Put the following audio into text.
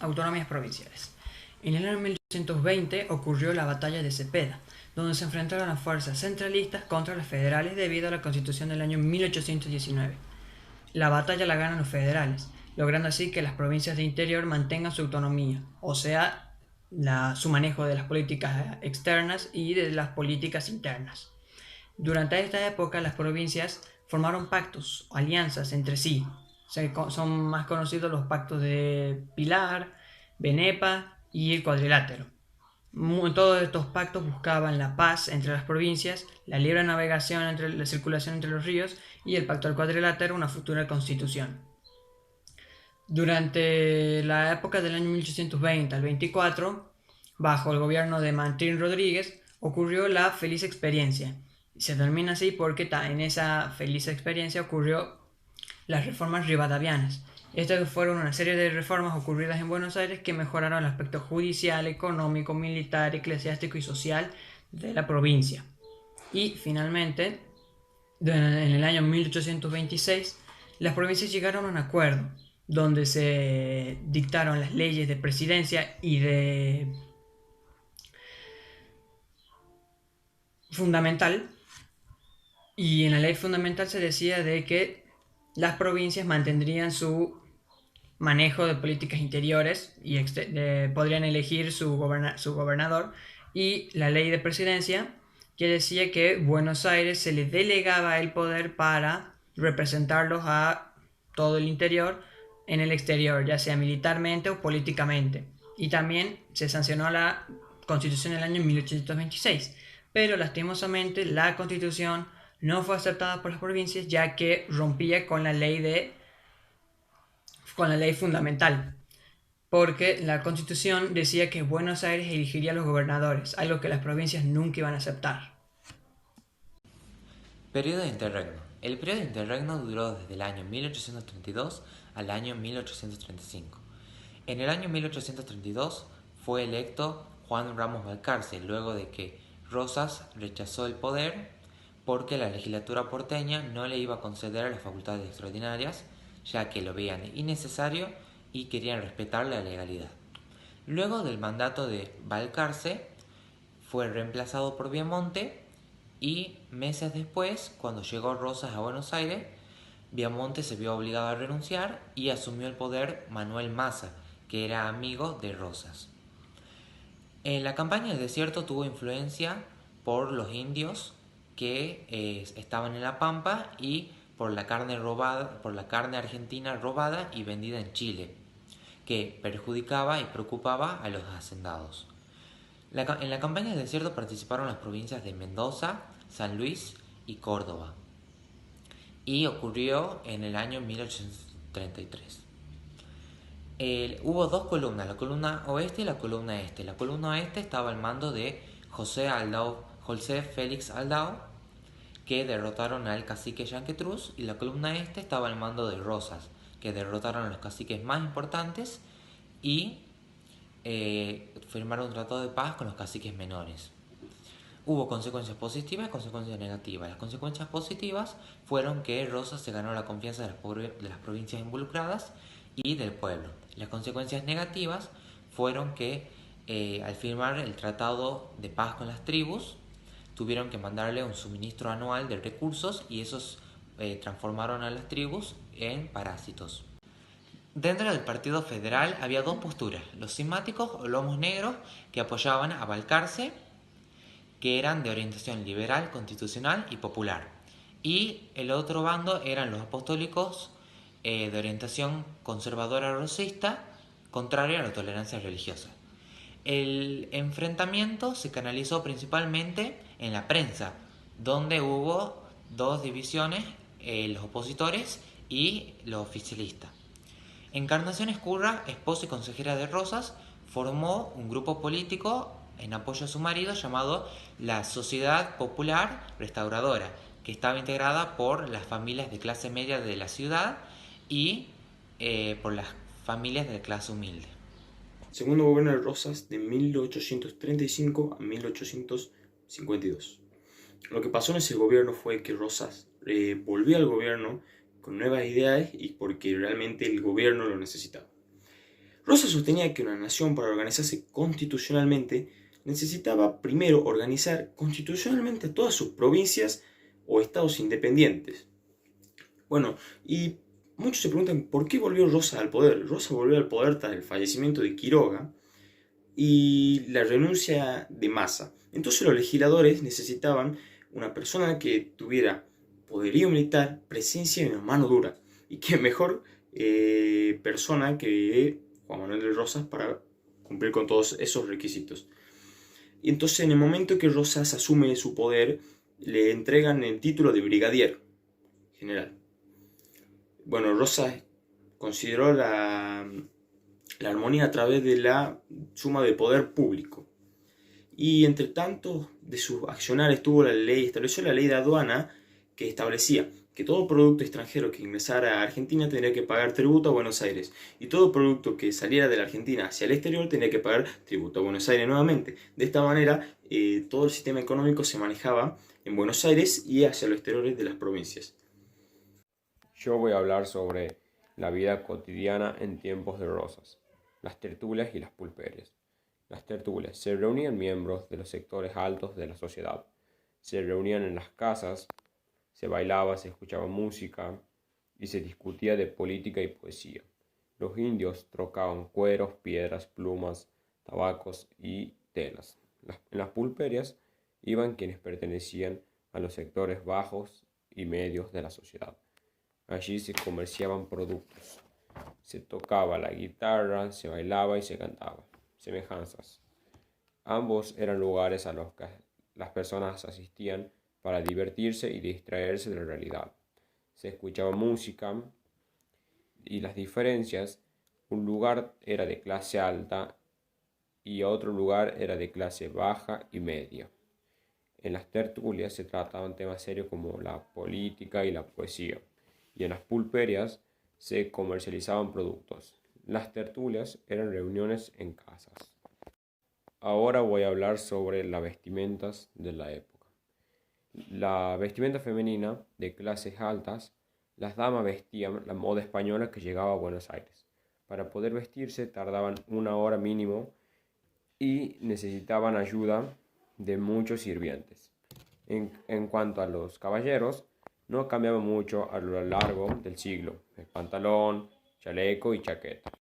autonomías provinciales. En el año 1820 ocurrió la batalla de Cepeda, donde se enfrentaron las fuerzas centralistas contra las federales debido a la Constitución del año 1819. La batalla la ganan los federales, logrando así que las provincias de interior mantengan su autonomía, o sea, su manejo de las políticas externas y de las políticas internas. Durante esta época las provincias formaron pactos o alianzas entre sí. Son más conocidos los pactos de Pilar, Benepa y el Cuadrilátero. Todos estos pactos buscaban la paz entre las provincias, la libre navegación entre la circulación entre los ríos y el pacto del Cuadrilátero, una futura constitución. Durante la época del año 1820 al 24, bajo el gobierno de Martín Rodríguez, ocurrió la feliz experiencia. Se denomina así porque en esa feliz experiencia ocurrió las reformas rivadavianas. Estas fueron una serie de reformas ocurridas en Buenos Aires que mejoraron el aspecto judicial, económico, militar, eclesiástico y social de la provincia. Y finalmente, en el año 1826, las provincias llegaron a un acuerdo donde se dictaron las leyes de presidencia y de fundamental, y en la ley fundamental se decía de que las provincias mantendrían su manejo de políticas interiores y podrían elegir su gobernador, y la ley de presidencia que decía que Buenos Aires se le delegaba el poder para representarlos a todo el interior en el exterior, ya sea militarmente o políticamente. Y también se sancionó la Constitución en el año 1826, pero lastimosamente la Constitución no fue aceptada por las provincias ya que rompía con la ley fundamental, porque la Constitución decía que Buenos Aires elegiría a los gobernadores, algo que las provincias nunca iban a aceptar. Periodo de interregno. El periodo de interregno duró desde el año 1832 al año 1835. En el año 1832 fue electo Juan Ramos Balcarce, luego de que Rosas rechazó el poder porque la legislatura porteña no le iba a conceder las facultades extraordinarias, ya que lo veían innecesario y querían respetar la legalidad. Luego del mandato de Balcarce, fue reemplazado por Viamonte y meses después, cuando llegó Rosas a Buenos Aires, Viamonte se vio obligado a renunciar y asumió el poder Manuel Massa, que era amigo de Rosas. En la campaña del desierto tuvo influencia por los indios que estaban en la Pampa y por la carne argentina robada y vendida en Chile, que perjudicaba y preocupaba a los hacendados. En la campaña del desierto participaron las provincias de Mendoza, San Luis y Córdoba, y ocurrió en el año 1833. Hubo dos columnas, la columna oeste y la columna este. La columna oeste estaba al mando de José Félix Aldao, que derrotaron al cacique Yanquetruz, y la columna este estaba al mando de Rosas, que derrotaron a los caciques más importantes y firmaron un tratado de paz con los caciques menores. Hubo consecuencias positivas y consecuencias negativas. Las consecuencias positivas fueron que Rosas se ganó la confianza de las provincias involucradas y del pueblo. Las consecuencias negativas fueron que al firmar el tratado de paz con las tribus, tuvieron que mandarle un suministro anual de recursos y esos transformaron a las tribus en parásitos. Dentro del Partido Federal había dos posturas: los cismáticos o lomos negros, que apoyaban a Balcarce, que eran de orientación liberal, constitucional y popular, y el otro bando eran los apostólicos, de orientación conservadora rosista, contraria a la tolerancia religiosa. El enfrentamiento se canalizó principalmente en la prensa, donde hubo dos divisiones, los opositores y los oficialistas. Encarnación Escurra, esposa y consejera de Rosas, formó un grupo político en apoyo a su marido llamado la Sociedad Popular Restauradora, que estaba integrada por las familias de clase media de la ciudad y por las familias de clase humilde. Segundo gobierno de Rosas de 1835 a 1852. Lo que pasó en ese gobierno fue que Rosas volvió al gobierno con nuevas ideas y porque realmente el gobierno lo necesitaba. Rosas sostenía que una nación, para organizarse constitucionalmente, necesitaba primero organizar constitucionalmente todas sus provincias o estados independientes. Bueno, y muchos se preguntan por qué volvió Rosas al poder. Rosas volvió al poder tras el fallecimiento de Quiroga y la renuncia de Massa. Entonces los legisladores necesitaban una persona que tuviera poderío militar, presencia y una mano dura. Y qué mejor persona que Juan Manuel de Rosas para cumplir con todos esos requisitos. Y entonces en el momento que Rosas asume su poder, le entregan el título de brigadier general. Bueno, Rosas consideró la armonía a través de la suma de poder público. Y entre tanto de sus accionarios estableció la ley de aduana que establecía que todo producto extranjero que ingresara a Argentina tendría que pagar tributo a Buenos Aires y todo producto que saliera de la Argentina hacia el exterior tendría que pagar tributo a Buenos Aires nuevamente. De esta manera todo el sistema económico se manejaba en Buenos Aires y hacia los exteriores de las provincias. Yo voy a hablar sobre la vida cotidiana en tiempos de Rosas, las tertulias y las pulperias. Las tertulias: se reunían miembros de los sectores altos de la sociedad, se reunían en las casas, se bailaba, se escuchaba música y se discutía de política y poesía. Los indios trocaban cueros, piedras, plumas, tabacos y telas. En las pulperias iban quienes pertenecían a los sectores bajos y medios de la sociedad. Allí se comerciaban productos, se tocaba la guitarra, se bailaba y se cantaba. Semejanzas: ambos eran lugares a los que las personas asistían para divertirse y distraerse de la realidad. Se escuchaba música y las diferencias: un lugar era de clase alta y otro lugar era de clase baja y media. En las tertulias se trataban temas serios como la política y la poesía, y en las pulperias se comercializaban productos. Las tertulias eran reuniones en casas. Ahora voy a hablar sobre las vestimentas de la época. La vestimenta femenina de clases altas: las damas vestían la moda española que llegaba a Buenos Aires. Para poder vestirse tardaban 1 hora mínimo y necesitaban ayuda de muchos sirvientes. En cuanto a los caballeros, no cambiaba mucho a lo largo del siglo: el pantalón, chaleco y chaqueta.